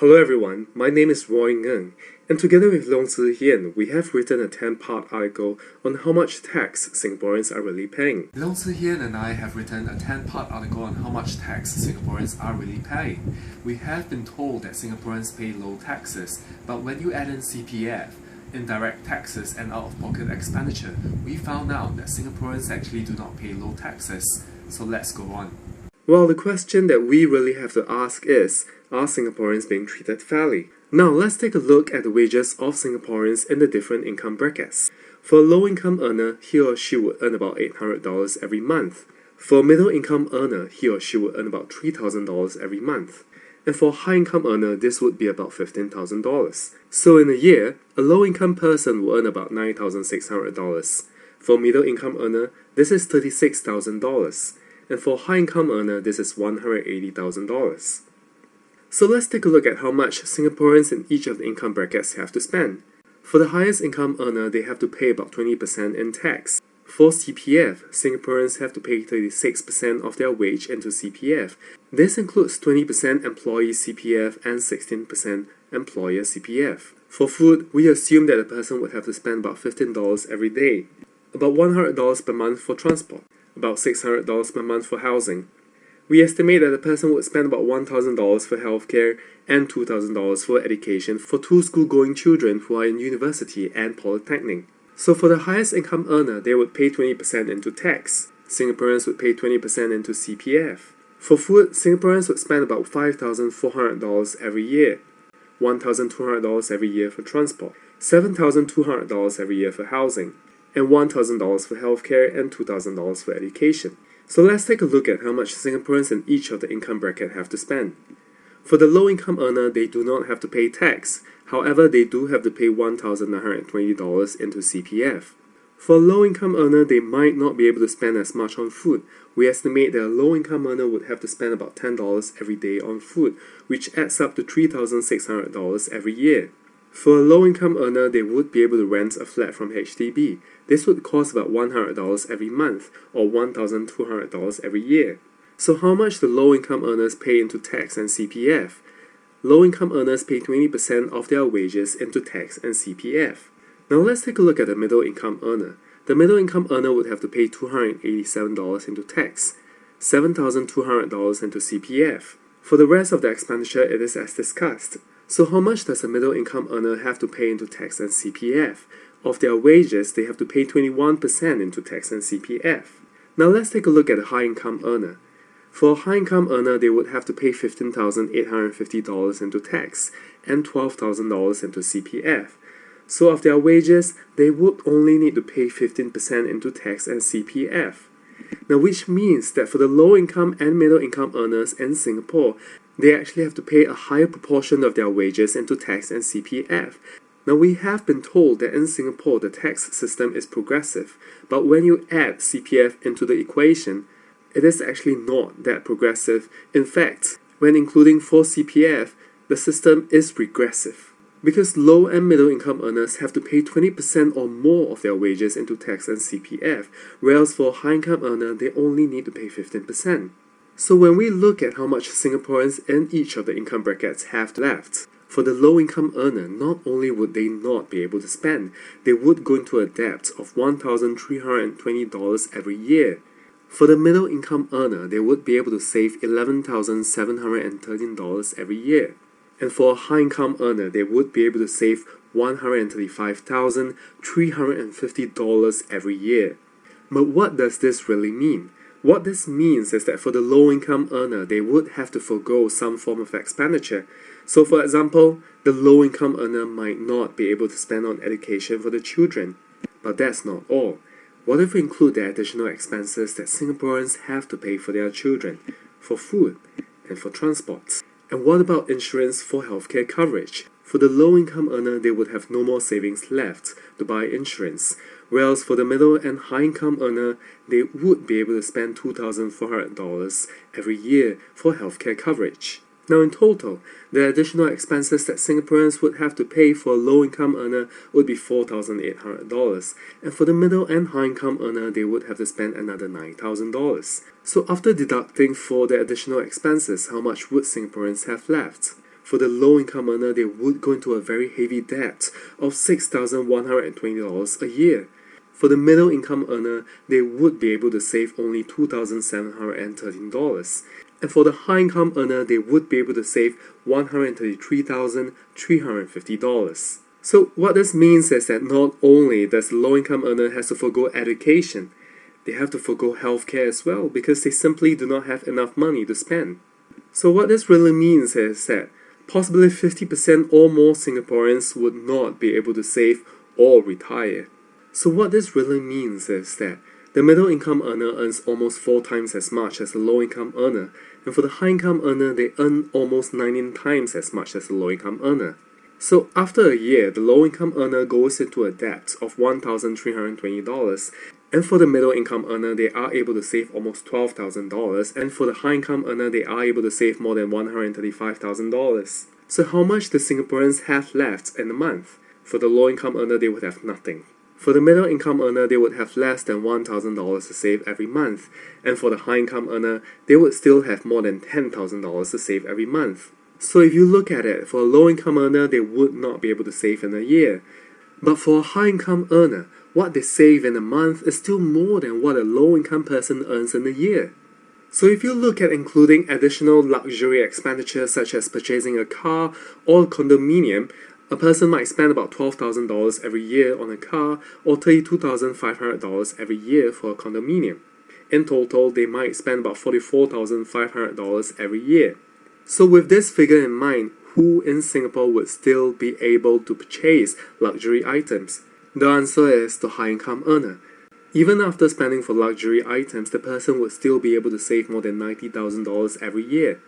Hello everyone, my name is Roy Ngerng, and together with Long Zihian, we have written a 10-part article on how much tax Singaporeans are really paying. Long Zihian and I have written a 10-part article on how much tax Singaporeans are really paying. We have been told that Singaporeans pay low taxes, but when you add in CPF, indirect taxes and out-of-pocket expenditure, we found out that Singaporeans actually do not pay low taxes. So let's go on. Well, the question that we really have to ask is, are Singaporeans being treated fairly? Now, let's take a look at the wages of Singaporeans in the different income brackets. For a low-income earner, he or she would earn about $800 every month. For a middle-income earner, he or she would earn about $3,000 every month. And for a high-income earner, this would be about $15,000. So in a year, a low-income person will earn about $9,600. For a middle-income earner, this is $36,000. And for a high-income earner, this is $180,000. So let's take a look at how much Singaporeans in each of the income brackets have to spend. For the highest income earner, they have to pay about 20% in tax. For CPF, Singaporeans have to pay 36% of their wage into CPF. This includes 20% employee CPF and 16% employer CPF. For food, we assume that a person would have to spend about $15 every day, about $100 per month for transport, about $600 per month for housing. We estimate that a person would spend about $1,000 for healthcare and $2,000 for education for two school-going children who are in university and polytechnic. So for the highest income earner, they would pay 20% into tax. Singaporeans would pay 20% into CPF. For food, Singaporeans would spend about $5,400 every year, $1,200 every year for transport, $7,200 every year for housing, and $1,000 for healthcare and $2,000 for education. So let's take a look at how much Singaporeans in each of the income bracket have to spend. For the low-income earner, they do not have to pay tax. However, they do have to pay $1,920 into CPF. For a low-income earner, they might not be able to spend as much on food. We estimate that a low-income earner would have to spend about $10 every day on food, which adds up to $3,600 every year. For a low-income earner, they would be able to rent a flat from HDB. This would cost about $100 every month, or $1,200 every year. So how much do low-income earners pay into tax and CPF? Low-income earners pay 20% of their wages into tax and CPF. Now let's take a look at the middle-income earner. The middle-income earner would have to pay $287 into tax, $7,200 into CPF. For the rest of the expenditure, it is as discussed. So how much does a middle-income earner have to pay into tax and CPF? Of their wages, they have to pay 21% into tax and CPF. Now let's take a look at a high-income earner. For a high-income earner, they would have to pay $15,850 into tax and $12,000 into CPF. So of their wages, they would only need to pay 15% into tax and CPF. Now which means that for the low-income and middle-income earners in Singapore, they actually have to pay a higher proportion of their wages into tax and CPF. Now we have been told that in Singapore the tax system is progressive, but when you add CPF into the equation, it is actually not that progressive. In fact, when including for CPF, the system is regressive, because low and middle income earners have to pay 20% or more of their wages into tax and CPF, whereas for a high income earner they only need to pay 15%. So when we look at how much Singaporeans in each of the income brackets have left, for the low-income earner, not only would they not be able to spend, they would go into a debt of $1,320 every year. For the middle-income earner, they would be able to save $11,713 every year. And for a high-income earner, they would be able to save $135,350 every year. But what does this really mean? What this means is that for the low-income earner, they would have to forego some form of expenditure. So for example, the low-income earner might not be able to spend on education for the children. But that's not all. What if we include the additional expenses that Singaporeans have to pay for their children, for food, and for transport? And what about insurance for healthcare coverage? For the low-income earner, they would have no more savings left to buy insurance, whereas for the middle and high-income earner, they would be able to spend $2,400 every year for healthcare coverage. Now in total, the additional expenses that Singaporeans would have to pay for a low-income earner would be $4,800, and for the middle and high-income earner, they would have to spend another $9,000. So after deducting for the additional expenses, how much would Singaporeans have left? for the low-income earner, they would go into a very heavy debt of $6,120 a year. For the middle-income earner, they would be able to save only $2,713. And for the high-income earner, they would be able to save $133,350. So what this means is that not only does the low-income earner has to forgo education, they have to forgo healthcare as well because they simply do not have enough money to spend. So what this really means is that possibly 50% or more Singaporeans would not be able to save or retire. So what this really means is that the middle-income earner earns almost 4 times as much as the low-income earner, and for the high-income earner, they earn almost 19 times as much as the low-income earner. So after a year, the low-income earner goes into a debt of $1,320, and for the middle-income earner, they are able to save almost $12,000, and for the high-income earner, they are able to save more than $135,000. So how much do Singaporeans have left in a month? For the low-income earner, they would have nothing. For the middle-income earner, they would have less than $1,000 to save every month, and for the high-income earner, they would still have more than $10,000 to save every month. So if you look at it, for a low-income earner, they would not be able to save in a year. But for a high-income earner, what they save in a month is still more than what a low-income person earns in a year. So if you look at including additional luxury expenditures such as purchasing a car or a condominium, a person might spend about $12,000 every year on a car or $32,500 every year for a condominium. In total, they might spend about $44,500 every year. So with this figure in mind, who in Singapore would still be able to purchase luxury items? The answer is the high-income earner. Even after spending for luxury items, the person would still be able to save more than $90,000 every year.